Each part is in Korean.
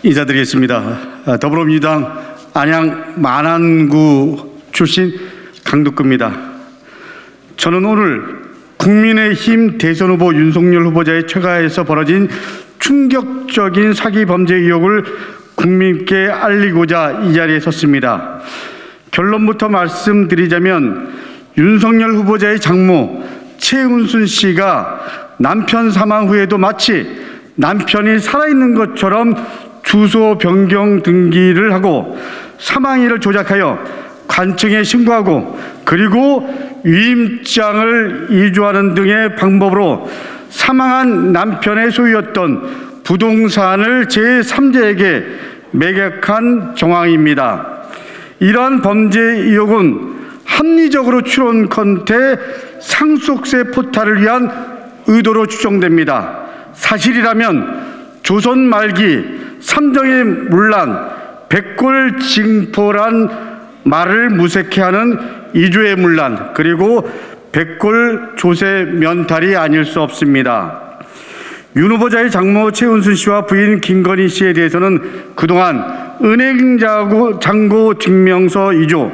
인사드리겠습니다. 더불어민주당 안양 만안구 출신 강덕구입니다. 저는 오늘 국민의힘 대선 후보 윤석열 후보자의 처가에서 벌어진 충격적인 사기 범죄 의혹을 국민께 알리고자 이 자리에 섰습니다. 결론부터 말씀드리자면 윤석열 후보자의 장모 최은순 씨가 남편 사망 후에도 마치 남편이 살아있는 것처럼 주소 변경 등기를 하고 사망일을 조작하여 관청에 신고하고 그리고 위임장을 이주하는 등의 방법으로 사망한 남편의 소유였던 부동산을 제3자에게 매각한 정황입니다. 이러한 범죄 의혹은 합리적으로 추론컨대 상속세 포탈을 위한 의도로 추정됩니다. 사실이라면 조선 말기 삼정의 문란 백골징포란 말을 무색해하는 이조의 문란 그리고 백골조세 면탈이 아닐 수 없습니다. 윤 후보자의 장모 최은순 씨와 부인 김건희 씨에 대해서는 그동안 은행장고 증명서 이조,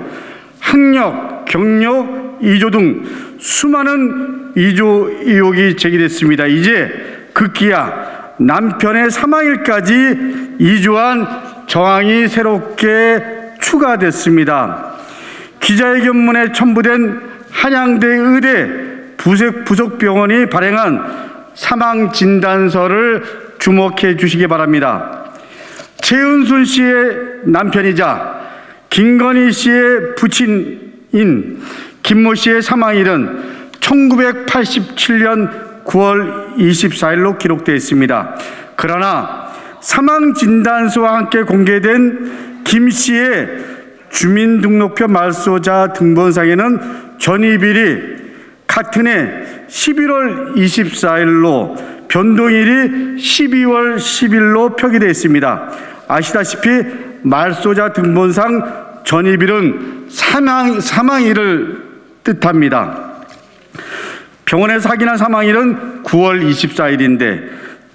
학력, 경력 이조 등 수많은 이조 의혹이 제기됐습니다. 이제 급기야 남편의 사망일까지 이조한 정황이 새롭게 추가됐습니다. 기자회견문에 첨부된 한양대 의대 부속병원이 발행한 사망진단서를 주목해 주시기 바랍니다. 최은순 씨의 남편이자 김건희 씨의 부친인 김모 씨의 사망일은 1987년 9월 24일로 기록되어 있습니다. 그러나 사망진단서와 함께 공개된 김 씨의 주민등록표 말소자 등본상에는 전입일이 같은 해 11월 24일로 변동일이 12월 10일로 표기되어 있습니다. 아시다시피 말소자 등본상 전입일은 사망일을 뜻합니다. 병원에서 확인한 사망일은 9월 24일인데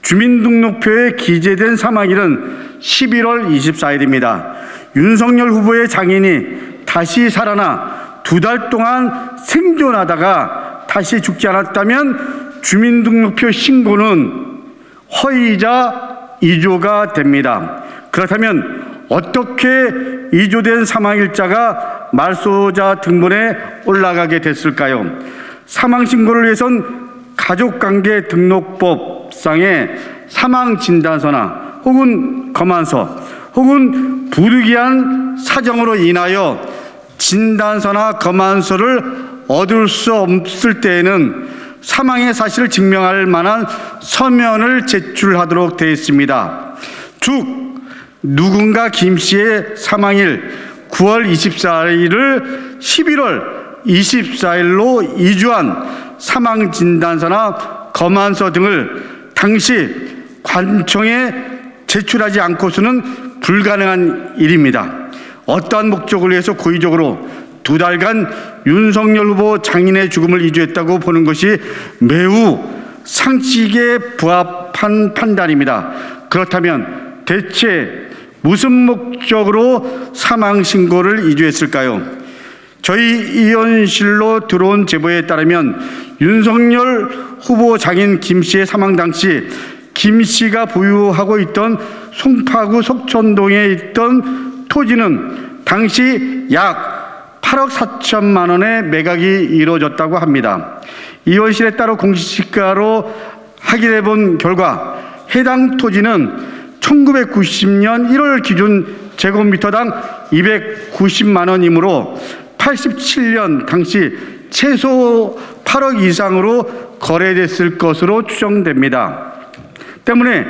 주민등록표에 기재된 사망일은 11월 24일입니다. 윤석열 후보의 장인이 다시 살아나 2달 동안 생존하다가 다시 죽지 않았다면 주민등록표 신고는 허위이자 이조가 됩니다. 그렇다면 어떻게 이조된 사망일자가 말소자 등본에 올라가게 됐을까요? 사망신고를 위해선 가족관계 등록법상의 사망진단서나 혹은 검안서 혹은 부득이한 사정으로 인하여 진단서나 검안서를 얻을 수 없을 때에는 사망의 사실을 증명할 만한 서면을 제출하도록 되어 있습니다. 즉 누군가 김 씨의 사망일 9월 24일을 11월 24일로 이주한 사망진단서나 검안서 등을 당시 관청에 제출하지 않고서는 불가능한 일입니다. 어떠한 목적을 위해서 고의적으로 2달간 윤석열 후보 장인의 죽음을 이주했다고 보는 것이 매우 상식에 부합한 판단입니다. 그렇다면 대체 무슨 목적으로 사망신고를 이주했을까요? 저희 의원실로 들어온 제보에 따르면 윤석열 후보 장인 김 씨의 사망 당시 김 씨가 보유하고 있던 송파구 석천동에 있던 토지는 당시 약 8억 4천만 원의 매각이 이루어졌다고 합니다. 의원실에 따로 공시가로 확인해 본 결과 해당 토지는 1990년 1월 기준 제곱미터당 290만 원이므로 87년 당시 최소 8억 이상으로 거래됐을 것으로 추정됩니다. 때문에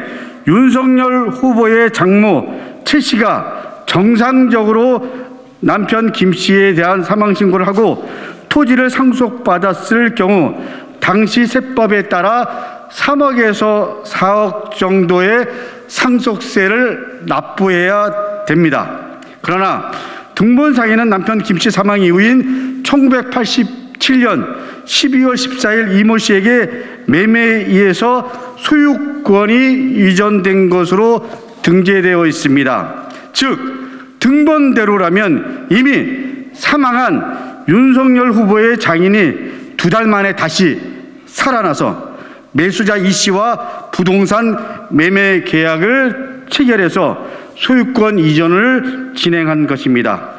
윤석열 후보의 장모 최 씨가 정상적으로 남편 김 씨에 대한 사망신고를 하고 토지를 상속받았을 경우 당시 세법에 따라 3억에서 4억 정도의 상속세를 납부해야 됩니다. 그러나 등본상에는 남편 김 씨 사망 이후인 1987년 12월 14일 이모 씨에게 매매에 의해서 소유권이 이전된 것으로 등재되어 있습니다. 즉 등본대로라면 이미 사망한 윤석열 후보의 장인이 2달 만에 다시 살아나서 매수자 이 씨와 부동산 매매 계약을 체결해서 소유권 이전을 진행한 것입니다.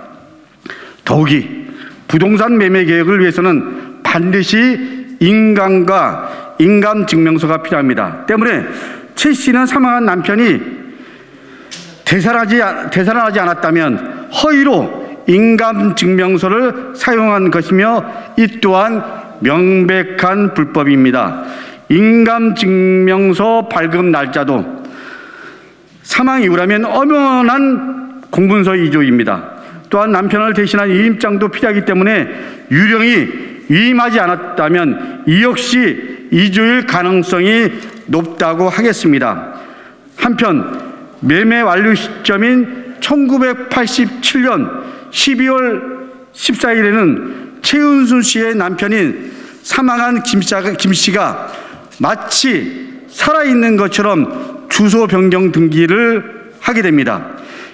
더욱이 부동산 매매 계약을 위해서는 반드시 인감과 인감증명서가 필요합니다. 때문에 최 씨는 사망한 남편이 되살아나지 않았다면 허위로 인감증명서를 사용한 것이며 이 또한 명백한 불법입니다. 인감증명서 발급 날짜도 사망 이후라면 엄연한 공문서 위조입니다. 또한 남편을 대신한 위임장도 필요하기 때문에 유령이 위임하지 않았다면 이 역시 위조일 가능성이 높다고 하겠습니다. 한편 매매 완료 시점인 1987년 12월 14일에는 최은순 씨의 남편인 사망한 김 씨가 마치 살아있는 것처럼 주소 변경 등기를 하게 됩니다.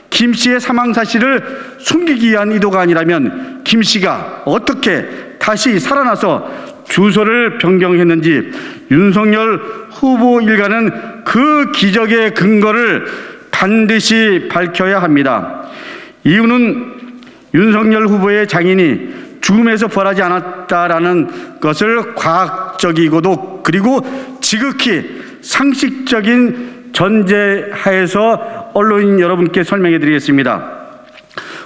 김 씨의 사망 사실을 숨기기 위한 의도가 아니라면 김 씨가 어떻게 다시 살아나서 주소를 변경했는지 윤석열 후보 일가는 그 기적의 근거를 반드시 밝혀야 합니다. 이유는 윤석열 후보의 장인이 죽음에서 부활하지 않았다라는 것을 과학적이고도 그리고 지극히 상식적인 전제하에서 언론인 여러분께 설명해 드리겠습니다.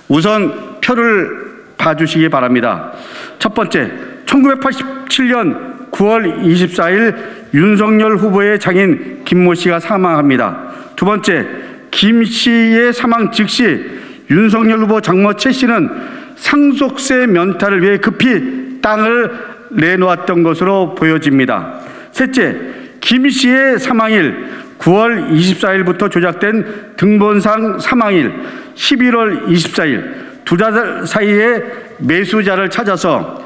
우선 표를 봐주시기 바랍니다. 첫 번째, 1987년 9월 24일 윤석열 후보의 장인 김모 씨가 사망합니다. 두 번째, 김 씨의 사망 즉시 윤석열 후보 장모 최 씨는 상속세 면탈을 위해 급히 땅을 내놓았던 것으로 보여집니다. 셋째, 김 씨의 사망일 9월 24일부터 조작된 등본상 사망일 11월 24일 2달 사이에 매수자를 찾아서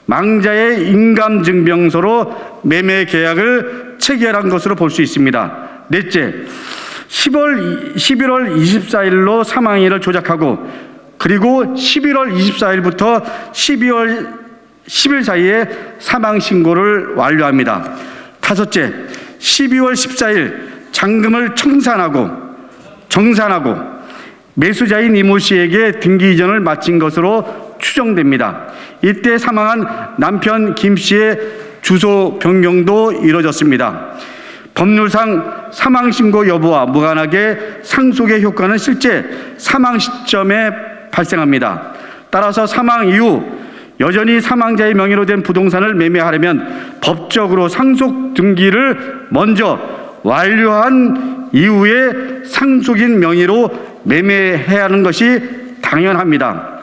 망자의 인감증명서로 매매 계약을 체결한 것으로 볼 수 있습니다. 넷째, 11월 24일로 사망일을 조작하고 그리고 11월 24일부터 12월 10일 사이에 사망 신고를 완료합니다. 다섯째, 12월 14일 잔금을 정산하고 매수자인 이모 씨에게 등기 이전을 마친 것으로 추정됩니다. 이때 사망한 남편 김 씨의 주소 변경도 이루어졌습니다. 법률상 사망 신고 여부와 무관하게 상속의 효과는 실제 사망 시점에 발생합니다. 따라서 사망 이후 여전히 사망자의 명의로 된 부동산을 매매하려면 법적으로 상속 등기를 먼저 완료한 이후에 상속인 명의로 매매해야 하는 것이 당연합니다.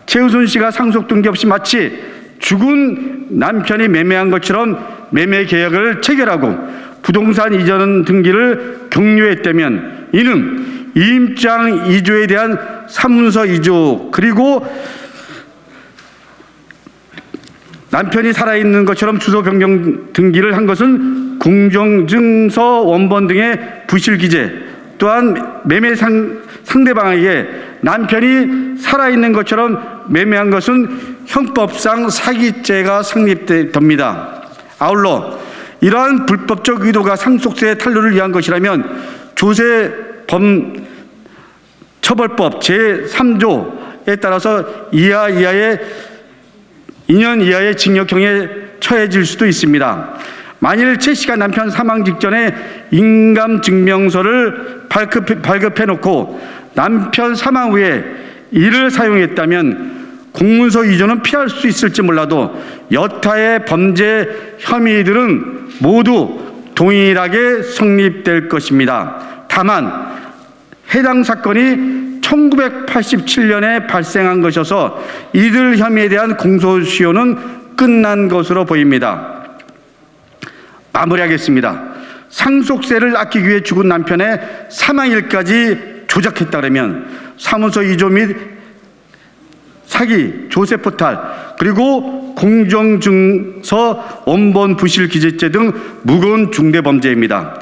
최우순 씨가 상속 등기 없이 마치 죽은 남편이 매매한 것처럼 매매 계약을 체결하고 부동산 이전 등기를 격려했다면 이는 이임장 이조에 대한 사문서 이조 그리고 남편이 살아있는 것처럼 주소 변경 등기를 한 것은 공정증서 원본 등의 부실 기재 또한 매매 상대방에게 남편이 살아있는 것처럼 매매한 것은 형법상 사기죄가 성립됩니다. 아울러 이러한 불법적 의도가 상속세 탈루를 위한 것이라면 조세범 처벌법 제3조에 따라서 2년 이하의 징역형에 처해질 수도 있습니다. 만일 최 씨가 남편 사망 직전에 인감증명서를 발급해놓고 남편 사망 후에 이를 사용했다면 공문서 이전은 피할 수 있을지 몰라도 여타의 범죄 혐의들은 모두 동일하게 성립될 것입니다. 다만 해당 사건이 1987년에 발생한 것이어서 이들 혐의에 대한 공소시효는 끝난 것으로 보입니다. 마무리하겠습니다. 상속세를 아끼기 위해 죽은 남편의 사망일까지 조작했다면 사문서 이조 및 사기, 조세포탈, 그리고 공정증서 원본 부실 기재죄 등 무거운 중대범죄입니다.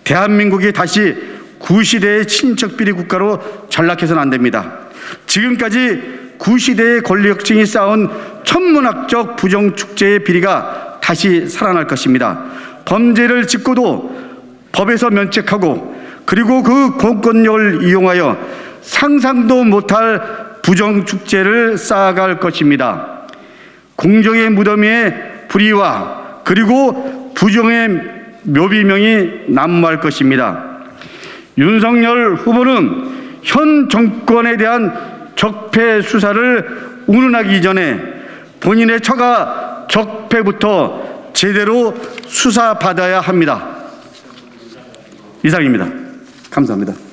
대한민국이 다시 구시대의 친인척 비리 국가로 전락해서는 안 됩니다. 지금까지 구시대의 권력층이 쌓은 천문학적 부정축제의 비리가 다시 살아날 것입니다. 범죄를 짓고도 법에서 면책하고 그리고 그 공권력을 이용하여 상상도 못할 부정축제를 쌓아갈 것입니다. 공정의 무덤에 불의와 그리고 부정의 묘비명이 난무할 것입니다. 윤석열 후보는 현 정권에 대한 적폐 수사를 운운하기 전에 본인의 처가 적폐부터 제대로 수사받아야 합니다. 이상입니다. 감사합니다.